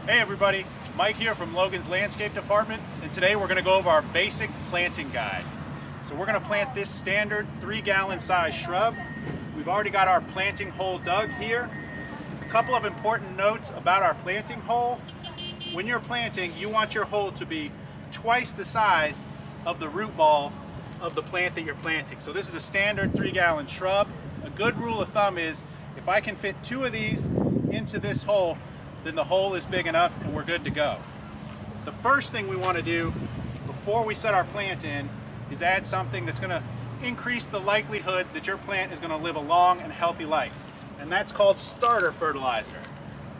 Hey everybody, Mike here from Logan's Landscape Department, and today we're going to go over our basic planting guide. So we're going to plant this standard 3-gallon size shrub. We've already got our planting hole dug here. A couple of important notes about our planting hole. When you're planting, you want your hole to be twice the size of the root ball of the plant that you're planting. So this is a standard 3-gallon shrub. A good rule of thumb is if I can fit 2 of these into this hole, then the hole is big enough and we're good to go. The first thing we want to do before we set our plant in is add something that's going to increase the likelihood that your plant is going to live a long and healthy life. And that's called starter fertilizer.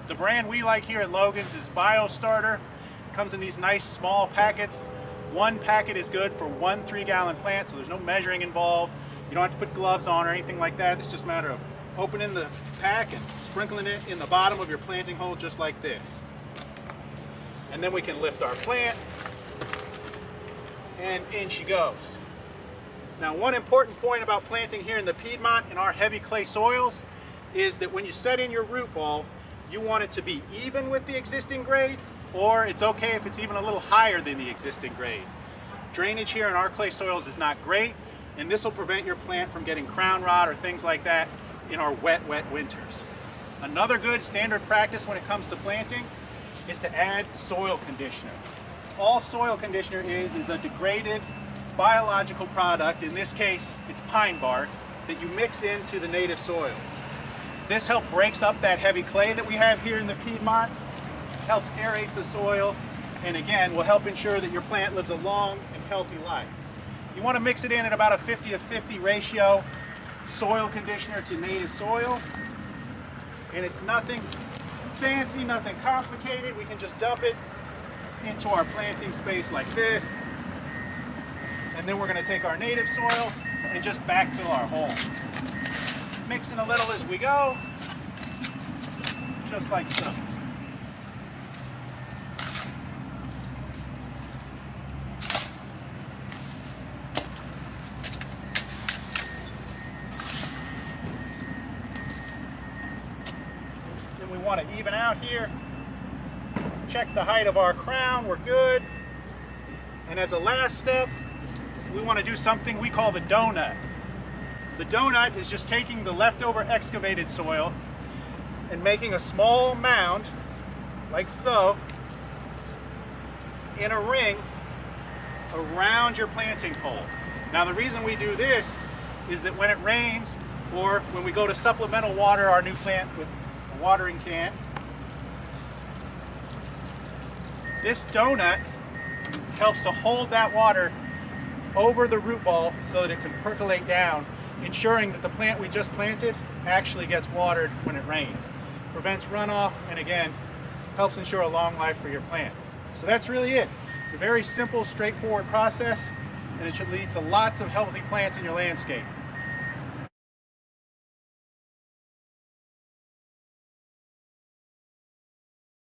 The brand we like here at Logan's is BioStarter. It comes in these nice small packets. 1 packet is good for 1 3-gallon plant, so there's no measuring involved. You don't have to put gloves on or anything like that. It's just a matter of opening the pack and sprinkling it in the bottom of your planting hole just like this. And then we can lift our plant, and in she goes. Now, one important point about planting here in the Piedmont in our heavy clay soils is that when you set in your root ball, you want it to be even with the existing grade, or it's okay if it's even a little higher than the existing grade. Drainage here in our clay soils is not great, and this will prevent your plant from getting crown rot or things like that in our wet winters. Another good standard practice when it comes to planting is to add soil conditioner. All soil conditioner is a degraded biological product. In this case, it's pine bark that you mix into the native soil. This helps breaks up that heavy clay that we have here in the Piedmont, helps aerate the soil, and again, will help ensure that your plant lives a long and healthy life. You want to mix it in at about a 50-50 ratio, soil conditioner to native soil, and it's nothing fancy, nothing complicated. We can just dump it into our planting space like this, and then we're going to take our native soil and just backfill our hole, mixing a little as we go, just like so. We want to even out here. Check the height of our crown, we're good. And as a last step, we want to do something we call the donut. The donut is just taking the leftover excavated soil and making a small mound, like so, in a ring around your planting hole. Now the reason we do this is that when it rains, or when we go to supplemental water our new plant with watering can, this donut helps to hold that water over the root ball so that it can percolate down, ensuring that the plant we just planted actually gets watered when it rains. Prevents runoff, and again, helps ensure a long life for your plant. So that's really it. It's a very simple, straightforward process, and it should lead to lots of healthy plants in your landscape.